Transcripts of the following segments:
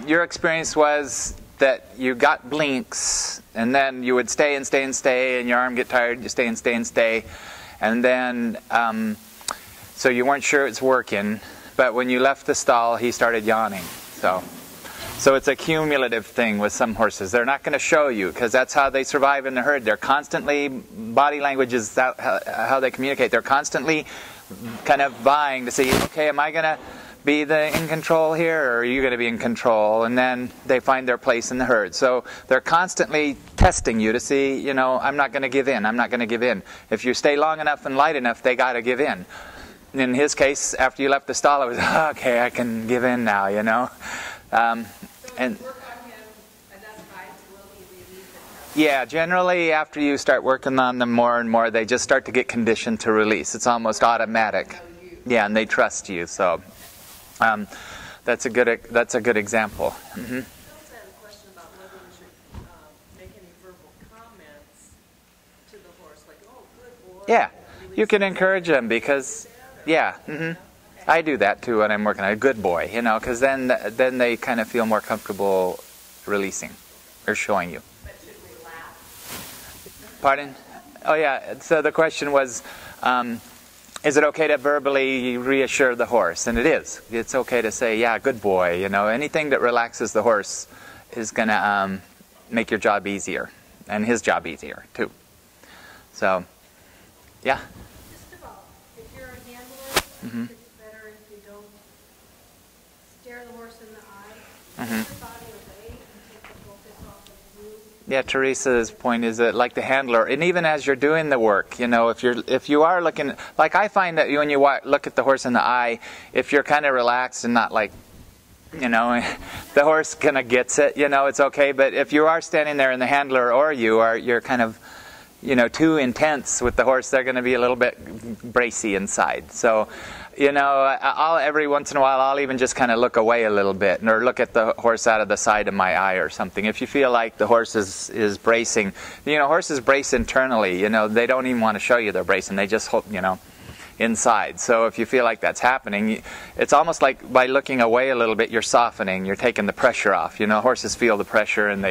your experience was that you got blinks, and then you would stay and stay and stay, and your arm get tired, you stay and stay and stay, and then so you weren't sure it's working, but when you left the stall, he started yawning. So it's a cumulative thing with some horses. They're not going to show you, because that's how they survive in the herd. They're constantly, body language is how they communicate. They're constantly kind of vying to see, okay, am I going to be in control here, or are you going to be in control? And then they find their place in the herd. So they're constantly testing you to see, you know, I'm not going to give in, I'm not going to give in. If you stay long enough and light enough, they got to give in. In his case, after you left the stall, it was, okay, I can give in now, you know. Yeah, generally after you start working on them more and more, they just start to get conditioned to release. It's almost automatic. Yeah, and they trust you. So that's a good example. Mm-hmm. I also had a question about whether we should make any verbal comments to the horse, like, "Oh, good boy." Yeah, you can encourage them because, yeah. Mm-hmm. I do that too when I'm working on a good boy, you know, because then they kind of feel more comfortable releasing or showing you. But should we laugh? Pardon? Oh yeah. So the question was, is it okay to verbally reassure the horse? And it is. It's okay to say, "Yeah, good boy." You know, anything that relaxes the horse is going to make your job easier, and his job easier too. So, yeah. Just about if you're a handler. Mm-hmm. Stare the horse in the eye, Mm-hmm. your body away, and take the focus off of you. Yeah, Teresa's point is that, like the handler, and even as you're doing the work, you know, if you are looking, like I find that when you look at the horse in the eye, if you're kind of relaxed and not like, you know, the horse kind of gets it, you know, it's okay. But if you are standing there and the handler or you're kind of, you know, too intense with the horse, they're going to be a little bit bracy inside. So, you know, every once in a while, I'll even just kind of look away a little bit, or look at the horse out of the side of my eye or something. If you feel like the horse is bracing, you know, horses brace internally. You know, they don't even want to show you they're bracing. They just hold, you know, inside. So if you feel like that's happening, it's almost like by looking away a little bit, you're softening, you're taking the pressure off. You know, horses feel the pressure, and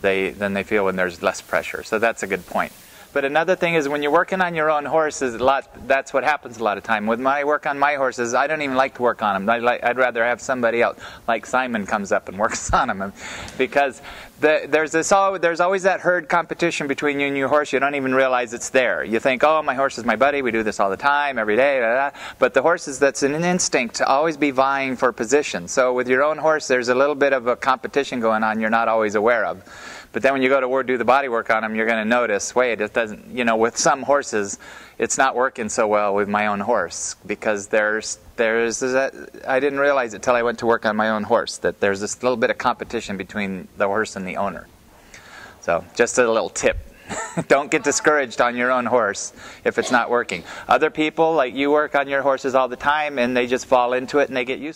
then they feel when there's less pressure. So that's a good point. But another thing is when you're working on your own horses, that's what happens a lot of time. With my work on my horses, I don't even like to work on them. I'd rather have somebody else, like Simon comes up and works on them. Because there's always that herd competition between you and your horse. You don't even realize it's there. You think, oh, my horse is my buddy. We do this all the time, every day. Blah, blah. But the horses, that's an instinct to always be vying for position. So with your own horse, there's a little bit of a competition going on you're not always aware of. But then when you go to do the body work on them, you're going to notice, wait, it doesn't, you know, with some horses, it's not working so well with my own horse, because there's I didn't realize it till I went to work on my own horse, that there's this little bit of competition between the horse and the owner. So just a little tip. Don't get discouraged on your own horse if it's not working. Other people, like you, work on your horses all the time, and they just fall into it and they get used to it.